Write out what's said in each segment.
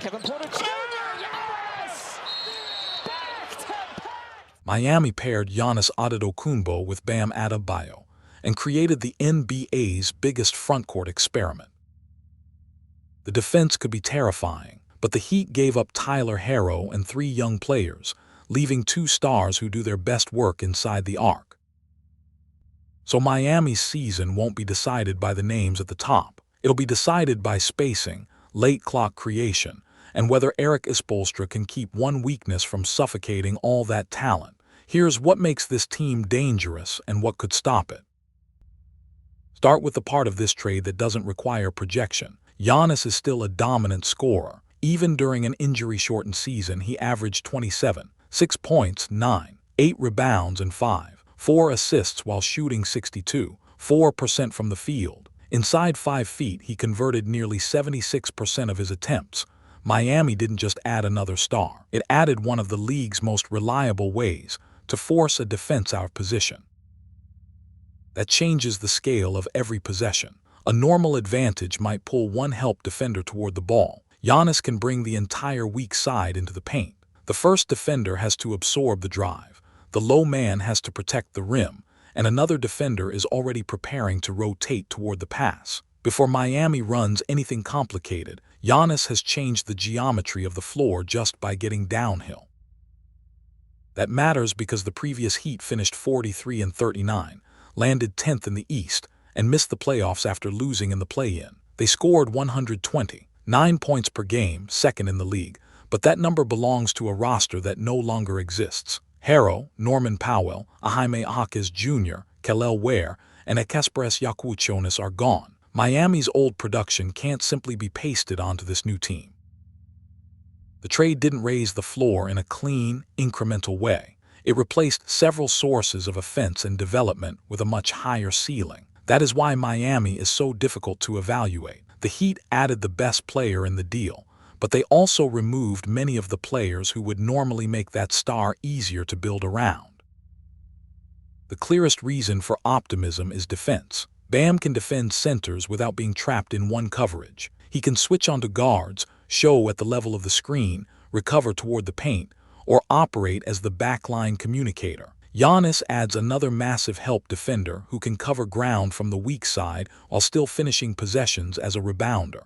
Kevin Porter Jr. Yes! Back to back! Miami paired Giannis Antetokounmpo with Bam Adebayo and created the NBA's biggest frontcourt experiment. The defense could be terrifying, but the Heat gave up Tyler Herro and 3 young players, leaving 2 stars who do their best work inside the arc. So Miami's season won't be decided by the names at the top. It'll be decided by spacing, late clock creation, and whether Erik Spoelstra can keep one weakness from suffocating all that talent. Here's what makes this team dangerous and what could stop it. Start with the part of this trade that doesn't require projection. Giannis is still a dominant scorer. Even during an injury-shortened season, he averaged 27, 6 points, 9, 8 rebounds, and 4 assists while shooting 62.4% from the field. Inside 5 feet, he converted nearly 76% of his attempts. Miami didn't just add another star. It added one of the league's most reliable ways to force a defense out of position. That changes the scale of every possession. A normal advantage might pull one help defender toward the ball. Giannis can bring the entire weak side into the paint. The first defender has to absorb the drive. The low man has to protect the rim, and another defender is already preparing to rotate toward the pass. Before Miami runs anything complicated, Giannis has changed the geometry of the floor just by getting downhill. That matters because the previous Heat finished 43-39, landed 10th in the East, and missed the playoffs after losing in the play-in. They scored 129 points per game, second in the league, but that number belongs to a roster that no longer exists. Herro, Norman Powell, Jaime Jaquez Jr., Kel'el Ware, and Ekesperas Yakuchonis are gone. Miami's old production can't simply be pasted onto this new team. The trade didn't raise the floor in a clean, incremental way. It replaced several sources of offense and development with a much higher ceiling. That is why Miami is so difficult to evaluate. The Heat added the best player in the deal, but they also removed many of the players who would normally make that star easier to build around. The clearest reason for optimism is defense. Bam can defend centers without being trapped in one coverage. He can switch onto guards, show at the level of the screen, recover toward the paint, or operate as the backline communicator. Giannis adds another massive help defender who can cover ground from the weak side while still finishing possessions as a rebounder.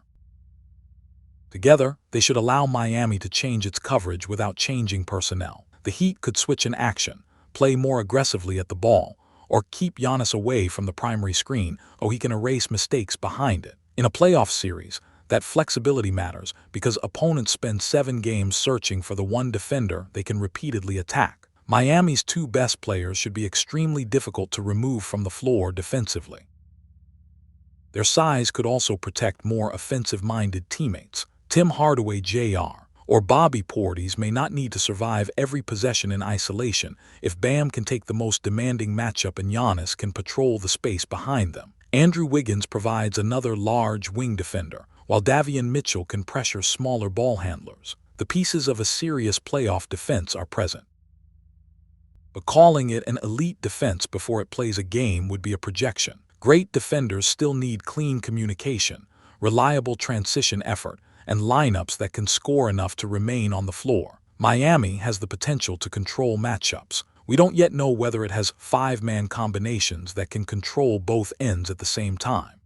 Together, they should allow Miami to change its coverage without changing personnel. The Heat could switch in action, play more aggressively at the ball, or keep Giannis away from the primary screen so he can erase mistakes behind it. In a playoff series, that flexibility matters because opponents spend 7 games searching for the one defender they can repeatedly attack. Miami's 2 best players should be extremely difficult to remove from the floor defensively. Their size could also protect more offensive-minded teammates. Tim Hardaway Jr. or Bobby Portis may not need to survive every possession in isolation if Bam can take the most demanding matchup and Giannis can patrol the space behind them. Andrew Wiggins provides another large wing defender, while Davion Mitchell can pressure smaller ball handlers. The pieces of a serious playoff defense are present. But calling it an elite defense before it plays a game would be a projection. Great defenders still need clean communication, reliable transition effort, and lineups that can score enough to remain on the floor. Miami has the potential to control matchups. We don't yet know whether it has 5-man combinations that can control both ends at the same time.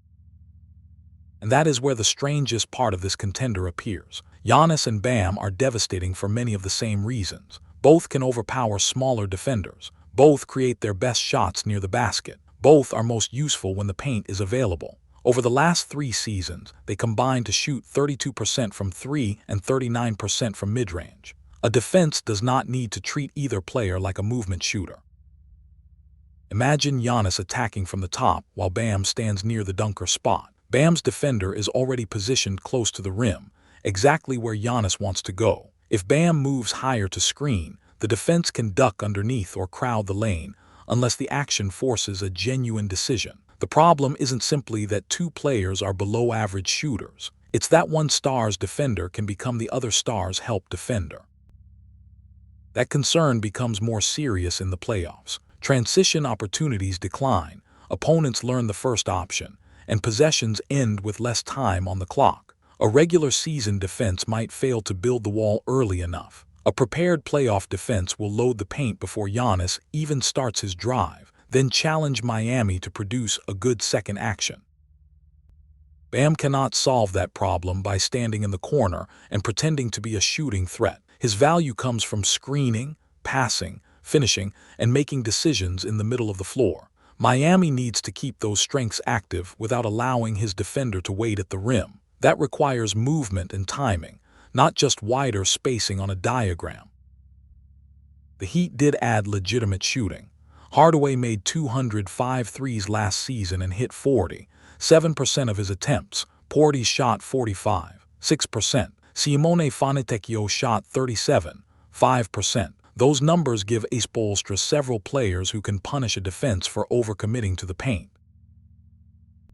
And that is where the strangest part of this contender appears. Giannis and Bam are devastating for many of the same reasons. Both can overpower smaller defenders. Both create their best shots near the basket. Both are most useful when the paint is available. Over the last 3 seasons, they combined to shoot 32% from 3 and 39% from mid-range. A defense does not need to treat either player like a movement shooter. Imagine Giannis attacking from the top while Bam stands near the dunker spot. Bam's defender is already positioned close to the rim, exactly where Giannis wants to go. If Bam moves higher to screen, the defense can duck underneath or crowd the lane, unless the action forces a genuine decision. The problem isn't simply that 2 players are below-average shooters. It's that one star's defender can become the other star's help defender. That concern becomes more serious in the playoffs. Transition opportunities decline, opponents learn the first option, and possessions end with less time on the clock. A regular season defense might fail to build the wall early enough. A prepared playoff defense will load the paint before Giannis even starts his drive, then challenge Miami to produce a good second action. Bam cannot solve that problem by standing in the corner and pretending to be a shooting threat. His value comes from screening, passing, finishing, and making decisions in the middle of the floor. Miami needs to keep those strengths active without allowing his defender to wait at the rim. That requires movement and timing, not just wider spacing on a diagram. The Heat did add legitimate shooting. Hardaway made 205 threes last season and hit 47% of his attempts. Portis shot 45.6%. Simone Fontecchio shot 37.5%. Those numbers give Erik Spoelstra several players who can punish a defense for overcommitting to the paint.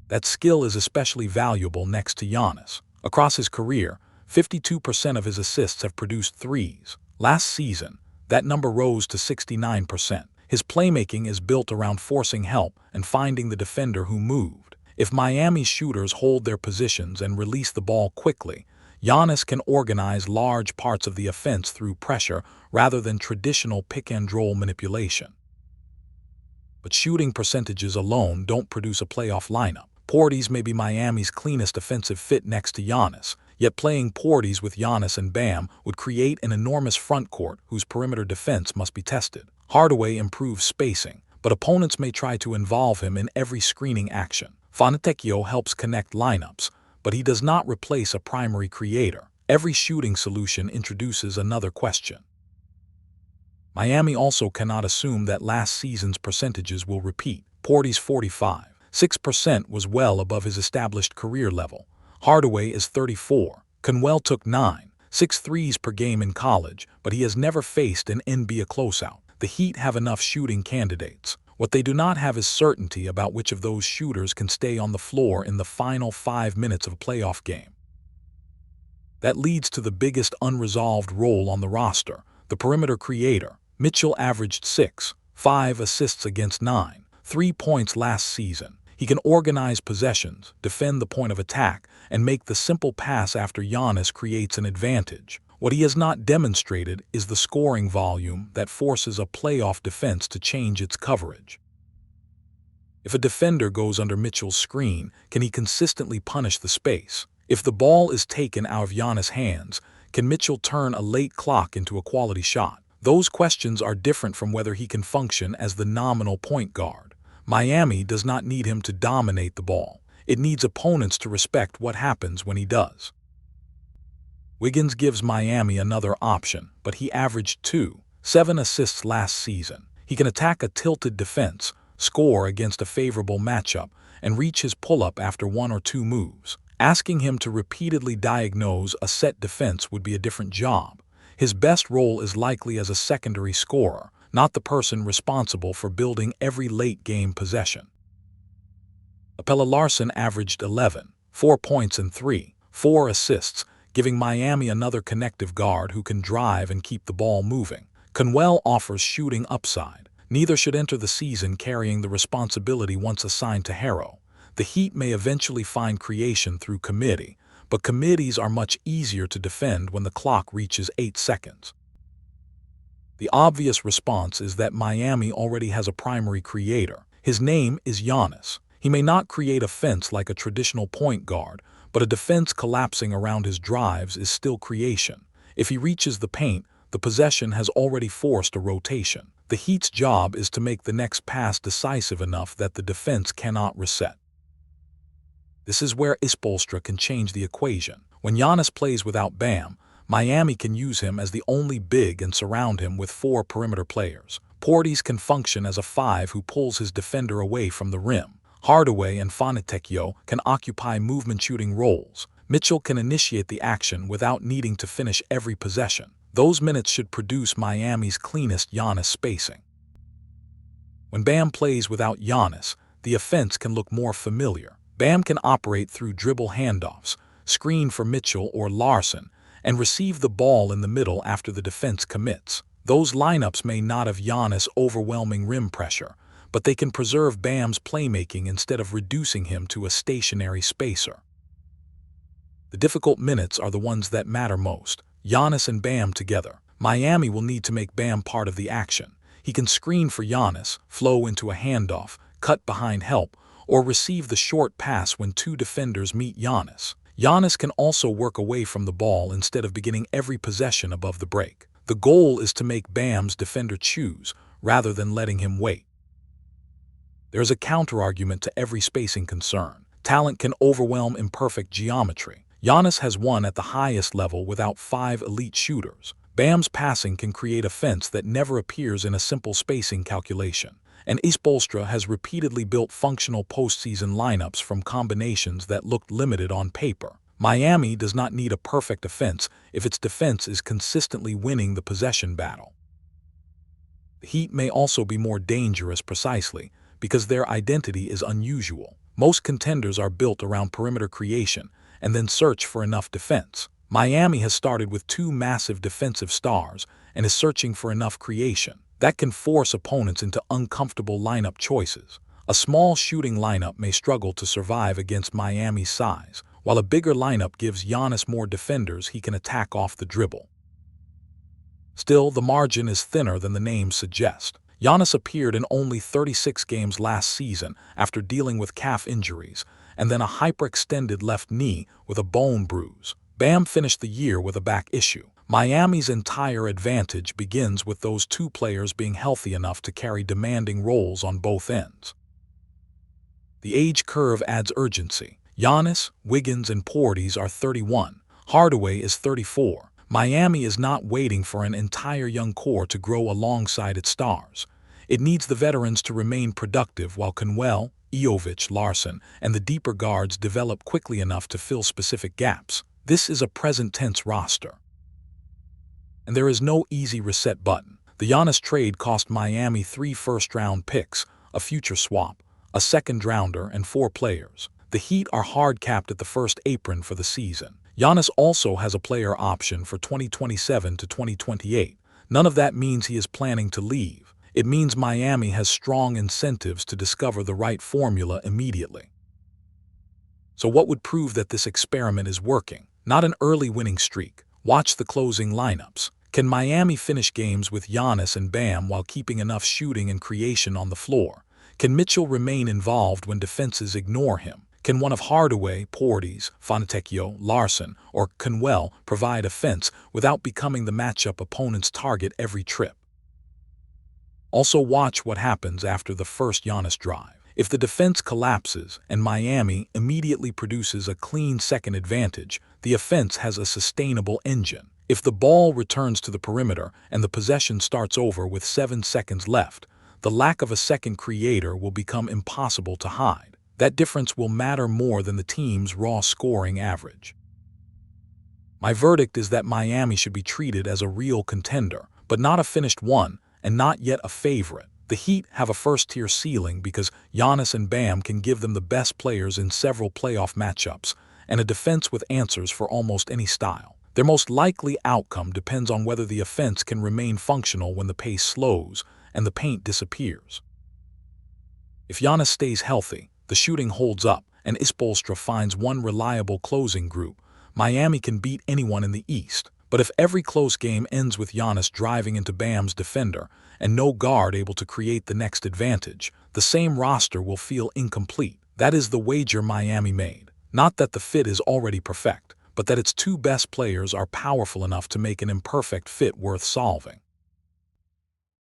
That skill is especially valuable next to Giannis. Across his career, 52% of his assists have produced threes. Last season, that number rose to 69%. His playmaking is built around forcing help and finding the defender who moved. If Miami's shooters hold their positions and release the ball quickly, Giannis can organize large parts of the offense through pressure rather than traditional pick-and-roll manipulation. But shooting percentages alone don't produce a playoff lineup. Portis may be Miami's cleanest offensive fit next to Giannis, yet playing Portis with Giannis and Bam would create an enormous frontcourt whose perimeter defense must be tested. Hardaway improves spacing, but opponents may try to involve him in every screening action. Fontecchio helps connect lineups, but he does not replace a primary creator. Every shooting solution introduces another question. Miami also cannot assume that last season's percentages will repeat. Portis 45.6% was well above his established career level. Hardaway is 34. Conwell took 9.6 threes per game in college, but he has never faced an NBA closeout. The Heat have enough shooting candidates. What they do not have is certainty about which of those shooters can stay on the floor in the final 5 minutes of a playoff game. That leads to the biggest unresolved role on the roster, the perimeter creator. Mitchell averaged 6.5 assists against 9.3 points last season. He can organize possessions, defend the point of attack, and make the simple pass after Giannis creates an advantage. What he has not demonstrated is the scoring volume that forces a playoff defense to change its coverage. If a defender goes under Mitchell's screen, can he consistently punish the space? If the ball is taken out of Giannis' hands, can Mitchell turn a late clock into a quality shot? Those questions are different from whether he can function as the nominal point guard. Miami does not need him to dominate the ball. It needs opponents to respect what happens when he does. Wiggins gives Miami another option, but he averaged 2.7 assists last season. He can attack a tilted defense, score against a favorable matchup, and reach his pull-up after 1 or 2 moves. Asking him to repeatedly diagnose a set defense would be a different job. His best role is likely as a secondary scorer, not the person responsible for building every late-game possession. Pelle Larsson averaged 11.4 points and 3.4 assists, giving Miami another connective guard who can drive and keep the ball moving. Conwell offers shooting upside. Neither should enter the season carrying the responsibility once assigned to Harrow. The Heat may eventually find creation through committee, but committees are much easier to defend when the clock reaches 8 seconds. The obvious response is that Miami already has a primary creator. His name is Giannis. He may not create offense like a traditional point guard, but a defense collapsing around his drives is still creation. If he reaches the paint, the possession has already forced a rotation. The Heat's job is to make the next pass decisive enough that the defense cannot reset. This is where Spoelstra can change the equation. When Giannis plays without Bam, Miami can use him as the only big and surround him with 4 perimeter players. Portis can function as a 5 who pulls his defender away from the rim. Hardaway and Fontecchio can occupy movement shooting roles. Mitchell can initiate the action without needing to finish every possession. Those minutes should produce Miami's cleanest Giannis spacing. When Bam plays without Giannis, the offense can look more familiar. Bam can operate through dribble handoffs, screen for Mitchell or Larsson, and receive the ball in the middle after the defense commits. Those lineups may not have Giannis' overwhelming rim pressure, but they can preserve Bam's playmaking instead of reducing him to a stationary spacer. The difficult minutes are the ones that matter most. Giannis and Bam together. Miami will need to make Bam part of the action. He can screen for Giannis, flow into a handoff, cut behind help, or receive the short pass when two defenders meet Giannis. Giannis can also work away from the ball instead of beginning every possession above the break. The goal is to make Bam's defender choose, rather than letting him wait. There is a counterargument to every spacing concern. Talent can overwhelm imperfect geometry. Giannis has won at the highest level without 5 elite shooters. Bam's passing can create a fence that never appears in a simple spacing calculation. And Erik Spoelstra has repeatedly built functional postseason lineups from combinations that looked limited on paper. Miami does not need a perfect offense if its defense is consistently winning the possession battle. The Heat may also be more dangerous precisely because their identity is unusual. Most contenders are built around perimeter creation and then search for enough defense. Miami has started with 2 massive defensive stars and is searching for enough creation. That can force opponents into uncomfortable lineup choices. A small shooting lineup may struggle to survive against Miami's size, while a bigger lineup gives Giannis more defenders he can attack off the dribble. Still, the margin is thinner than the names suggest. Giannis appeared in only 36 games last season after dealing with calf injuries, and then a hyperextended left knee with a bone bruise. Bam finished the year with a back issue. Miami's entire advantage begins with those 2 players being healthy enough to carry demanding roles on both ends. The age curve adds urgency. Giannis, Wiggins, and Portis are 31. Hardaway is 34. Miami is not waiting for an entire young core to grow alongside its stars. It needs the veterans to remain productive while Conwell, Jovic, Larsson, and the deeper guards develop quickly enough to fill specific gaps. This is a present-tense roster. And there is no easy reset button. The Giannis trade cost Miami 3 first-round picks, a future swap, a second-rounder, and 4 players. The Heat are hard-capped at the first apron for the season. Giannis also has a player option for 2027 to 2028. None of that means he is planning to leave. It means Miami has strong incentives to discover the right formula immediately. So what would prove that this experiment is working? Not an early winning streak. Watch the closing lineups. Can Miami finish games with Giannis and Bam while keeping enough shooting and creation on the floor? Can Mitchell remain involved when defenses ignore him? Can one of Hardaway, Portis, Fontecchio, Larsson, or Conwell provide offense without becoming the matchup opponent's target every trip? Also watch what happens after the first Giannis drive. If the defense collapses and Miami immediately produces a clean second advantage, the offense has a sustainable engine. If the ball returns to the perimeter and the possession starts over with 7 seconds left, the lack of a second creator will become impossible to hide. That difference will matter more than the team's raw scoring average. My verdict is that Miami should be treated as a real contender, but not a finished one, and not yet a favorite. The Heat have a first-tier ceiling because Giannis and Bam can give them the best players in several playoff matchups, and a defense with answers for almost any style. Their most likely outcome depends on whether the offense can remain functional when the pace slows and the paint disappears. If Giannis stays healthy, the shooting holds up, and Erik Spoelstra finds one reliable closing group, Miami can beat anyone in the East. But if every close game ends with Giannis driving into Bam's defender and no guard able to create the next advantage, the same roster will feel incomplete. That is the wager Miami made. Not that the fit is already perfect, but that its 2 best players are powerful enough to make an imperfect fit worth solving.